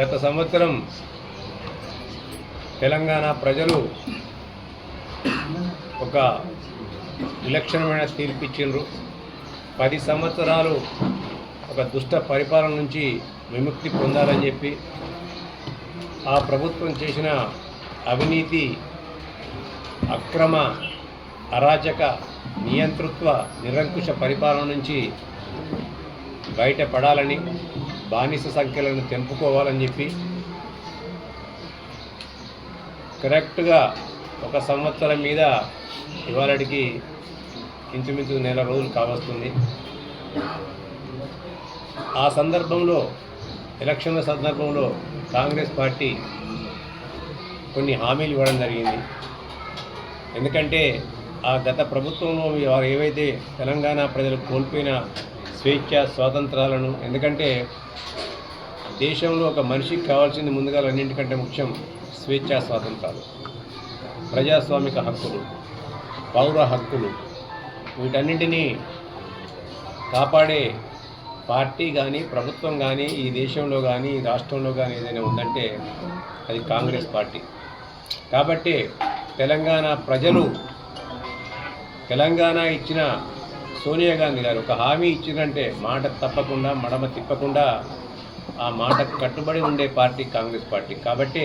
గత సంవత్సరం తెలంగాణ ప్రజలు ఒక విలక్షణమైన తీర్పిచ్చిండ్రు. 10 సంవత్సరాలు ఒక దుష్ట పరిపాలన నుంచి విముక్తి పొందాలని చెప్పి ఆ ప్రభుత్వం చేసిన అవినీతి, అక్రమ, అరాచక, నియంతృత్వ, నిరంకుశ పరిపాలన నుంచి బయటపడాలని, బానిస సంఖ్యలను తెంపుకోవాలని చెప్పి కరెక్ట్గా 1 సంవత్సరం మీద ఇవాళకి ఇంచుమించు నెల రోజులు కావస్తుంది. ఆ సందర్భంలో, ఎలక్షన్ల సందర్భంలో కాంగ్రెస్ పార్టీ కొన్ని హామీలు ఇవ్వడం జరిగింది. ఎందుకంటే ఆ గత ప్రభుత్వంలో వారు ఏవైతే తెలంగాణ ప్రజలు కోల్పోయిన స్వేచ్ఛ, స్వాతంత్రాలను, ఎందుకంటే దేశంలో ఒక మనిషికి కావాల్సింది ముందుగా అన్నింటికంటే ముఖ్యం స్వేచ్ఛా స్వాతంత్రాలు, ప్రజాస్వామిక హక్కులు, పౌర హక్కులు, వీటన్నింటినీ కాపాడే పార్టీ కానీ, ప్రభుత్వం కానీ, ఈ దేశంలో కానీ, ఈ రాష్ట్రంలో కానీ ఏదైనా ఉందంటే అది కాంగ్రెస్ పార్టీ. కాబట్టి తెలంగాణ ప్రజలు తెలంగాణ ఇచ్చిన సోనియా గాంధీ గారు ఒక హామీ ఇచ్చిందంటే మాట తప్పకుండా, మడమ తిప్పకుండా ఆ మాటకు కట్టుబడి ఉండే పార్టీ కాంగ్రెస్ పార్టీ. కాబట్టి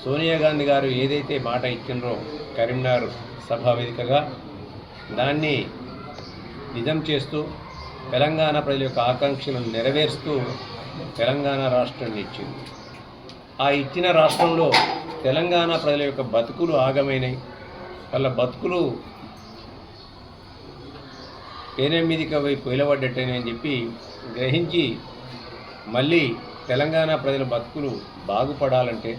సోనియా గాంధీ గారు ఏదైతే మాట ఇచ్చినరో కరీంనగర్ సభ వేదికగా దాన్ని నిజం చేస్తూ తెలంగాణ ప్రజల యొక్క ఆకాంక్షలను నెరవేరుస్తూ తెలంగాణ రాష్ట్రాన్ని ఇచ్చింది. ఆ ఇచ్చిన రాష్ట్రంలో తెలంగాణ ప్రజల యొక్క బతుకులు ఆగమైనవి. వాళ్ళ బతుకులు పేనెమ్మిదికి పోయి పొయిలబడ్డట్టని అని చెప్పి గ్రహించి మళ్ళీ తెలంగాణ ప్రజల బతుకులు బాగుపడాలంటే,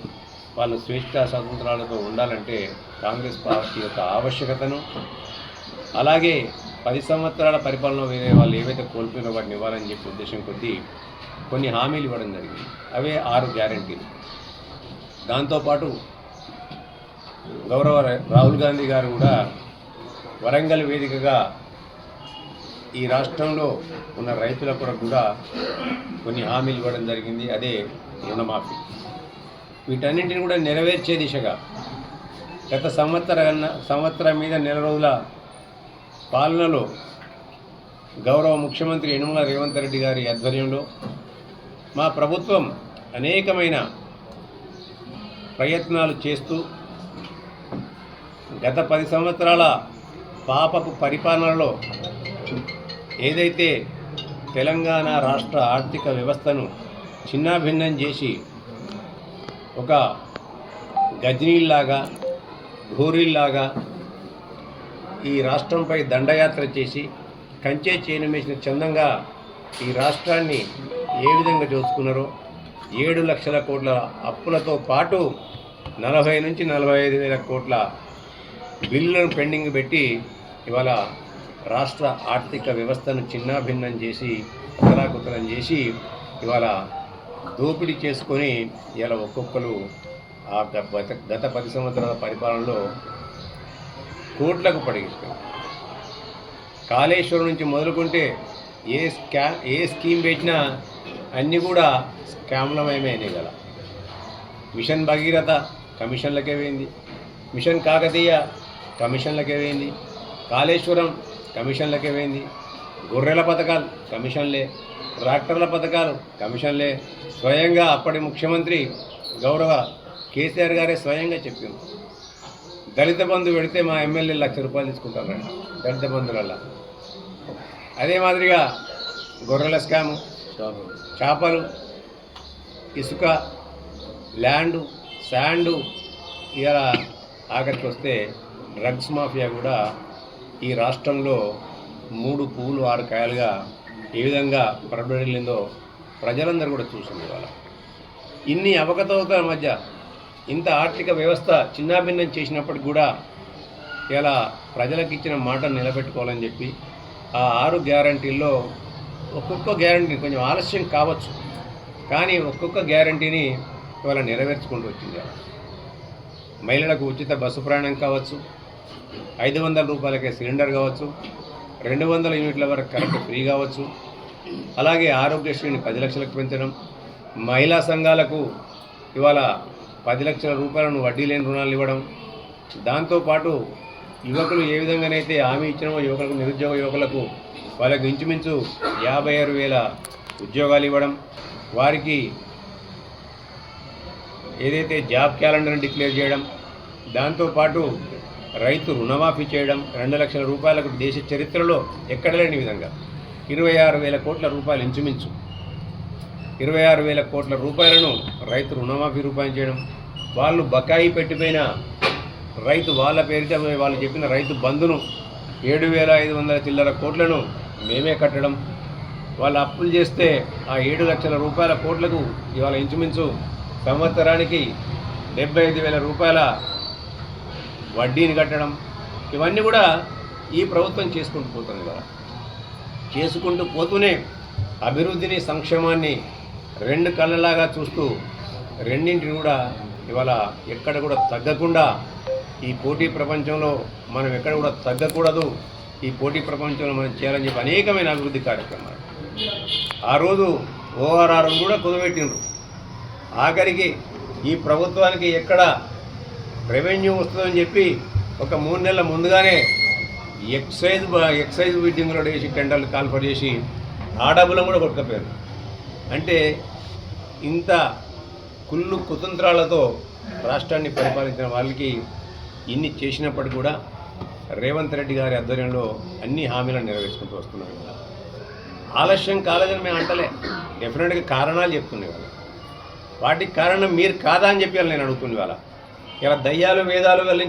వాళ్ళు స్వేచ్ఛా స్వాతంత్రాలతో ఉండాలంటే కాంగ్రెస్ పార్టీ యొక్క ఆవశ్యకతను, అలాగే 10 సంవత్సరాల పరిపాలన వేరే వాళ్ళు ఏవైతే కోల్పోయినా వాటిని ఇవ్వాలని చెప్పి ఉద్దేశం కొద్దీ కొన్ని హామీలు ఇవ్వడం జరిగింది. అవే 6 గ్యారంటీలు. దాంతోపాటు గౌరవ రాహుల్ గాంధీ గారు కూడా వరంగల్ వేదికగా ఈ రాష్ట్రంలో ఉన్న రైతుల కొరకు కూడా కొన్ని హామీలు ఇవ్వడం జరిగింది. అదే రుణమాఫీ. వీటన్నింటిని కూడా నెరవేర్చే దిశగా గత సంవత్సరం మీద నెల రోజుల పాలనలో గౌరవ ముఖ్యమంత్రి యనమల రేవంత్ రెడ్డి గారి ఆధ్వర్యంలో మా ప్రభుత్వం అనేకమైన ప్రయత్నాలు చేస్తూ గత 10 సంవత్సరాల పాపపు పరిపాలనలో ఏదైతే తెలంగాణ రాష్ట్ర ఆర్థిక వ్యవస్థను చిన్నాభిన్నం చేసి ఒక గజనీల్లాగా, ఘోరీల్లాగా ఈ రాష్ట్రంపై దండయాత్ర చేసి కంచే చేనుమేసిన చందంగా ఈ రాష్ట్రాన్ని ఏ విధంగా దోచుకున్నారో 7 లక్షల కోట్ల అప్పులతో పాటు 40 నుంచి 45 వేల కోట్ల బిల్లులను పెండింగ్ పెట్టి ఇవాళ రాష్ట్ర ఆర్థిక వ్యవస్థను చిన్నాభిన్నం చేసి కుతలం చేసి ఇవాళ దోపిడీ చేసుకొని ఇలా ఒక్కొక్కరు ఆ గత 10 సంవత్సరాల పరిపాలనలో కోట్లకు పడిగిస్తారు. కాళేశ్వరం నుంచి మొదలుకుంటే ఏ స్కీమ్ పెట్టినా అన్నీ కూడా స్కామ్లమయమైనవి కదా. మిషన్ భగీరథ కమిషన్లకే పోయింది, మిషన్ కాకతీయ కమిషన్లకే పోయింది, కాళేశ్వరం కమిషన్లకే పోయింది, గొర్రెల పథకాలు కమిషన్లే, ట్రాక్టర్ల పథకాలు కమిషన్లే. స్వయంగా అప్పటి ముఖ్యమంత్రి గౌరవ కేసీఆర్ గారే స్వయంగా చెప్పింది, దళిత బంధు పెడితే మా ఎమ్మెల్యే 1 లక్ష రూపాయలు తీసుకుంటారండి దళిత బంధువుల. అదే మాదిరిగా గొర్రెల స్కాము, చేపలు, ఇసుక, ల్యాండు, శాండు, ఇలా ఆఖరికి వస్తే డ్రగ్స్ మాఫియా కూడా ఈ రాష్ట్రంలో 3 పువ్వులు 6 కాయలుగా ఏ విధంగా ప్రబలిందో ప్రజలందరూ కూడా చూసింది. ఇవాళ ఇన్ని అవకతవకల మధ్య ఇంత ఆర్థిక వ్యవస్థ చిన్నాభిన్నం చేసినప్పటికి కూడా ఇలా ప్రజలకు ఇచ్చిన మాటను నిలబెట్టుకోవాలని చెప్పి ఆ 6 గ్యారంటీల్లో ఒక్కొక్క గ్యారంటీ కొంచెం ఆలస్యం కావచ్చు, కానీ ఒక్కొక్క గ్యారంటీని ఇవాళ నెరవేర్చుకుంటూ వచ్చింది. మహిళలకు ఉచిత బస్సు ప్రయాణం కావచ్చు, 500 రూపాయలకే సిలిండర్ కావచ్చు, 200 యూనిట్ల వరకు కరెంటు ఫ్రీ కావచ్చు, అలాగే ఆరోగ్యశ్రీని 10 లక్షలకు పెంచడం, మహిళా సంఘాలకు ఇవాళ 10 లక్షల రూపాయలను వడ్డీ లేని రుణాలు ఇవ్వడం, దాంతోపాటు యువకులు ఏ విధంగానైతే హామీ ఇచ్చినామో యువకులకు, నిరుద్యోగ యువకులకు వాళ్ళకు ఇంచుమించు 56,000 ఉద్యోగాలు ఇవ్వడం, వారికి ఏదైతే జాబ్ క్యాలెండర్ని డిక్లేర్ చేయడం, దాంతోపాటు రైతు రుణమాఫీ చేయడం, 2 లక్షల రూపాయలకు దేశ చరిత్రలో ఎక్కడ లేని విధంగా 26,000 కోట్ల రూపాయలు ఇంచుమించు 26,000 కోట్ల రూపాయలను రైతు రుణమాఫీ రూపాయలు చేయడం, వాళ్ళు బకాయి పెట్టిపోయిన రైతు వాళ్ళ పేరిట వాళ్ళు చెప్పిన రైతు బంధును 7,500 చిల్లర కోట్లను మేమే కట్టడం, వాళ్ళు అప్పులు చేస్తే ఆ 7 లక్షల రూపాయల కోట్లకు ఇవాళ ఇంచుమించు సంవత్సరానికి 75,000 రూపాయల వడ్డీని కట్టడం, ఇవన్నీ కూడా ఈ ప్రభుత్వం చేసుకుంటూ పోతుంది. ఇవాళ చేసుకుంటూ పోతూనే అభివృద్ధిని, సంక్షేమాన్ని రెండు కళ్ళలాగా చూస్తూ రెండింటిని కూడా ఇవాళ ఎక్కడ కూడా తగ్గకుండా ఈ పోటీ ప్రపంచంలో మనం ఎక్కడ కూడా తగ్గకూడదు, ఈ పోటీ ప్రపంచంలో మనం చేయాలని చెప్పి అనేకమైన అభివృద్ధి కార్యక్రమాలు ఆ రోజు ఓఆర్ఆర్ కూడా కుదబెట్టిండ్రు. ఆఖరికి ఈ ప్రభుత్వానికి ఎక్కడ రెవెన్యూ వస్తుందని చెప్పి ఒక 3 నెలల ముందుగానే ఎక్సైజ్ బిడ్డింగ్లో వేసి టెండర్లు కాల్ఫర్ చేసి ఆ డబ్బులను కూడా కొట్టుకపోయారు. అంటే ఇంత కుళ్ళు కుతంత్రాలతో రాష్ట్రాన్ని పరిపాలించిన వాళ్ళకి ఇన్ని చేసినప్పటికీ కూడా రేవంత్ రెడ్డి గారి ఆధ్వర్యంలో అన్ని హామీలను నెరవేర్చుకుంటూ వస్తున్నాం. ఆలస్యం కాలేదని మేము అంటలే, డెఫినెట్గా కారణాలు చెప్తున్నాయి వాళ్ళు. వాటికి కారణం మీరు కాదా అని చెప్పి నేను అడుగుతుంది. వాళ్ళ ఇలా దయ్యాలు వేదాలు వెళ్ళి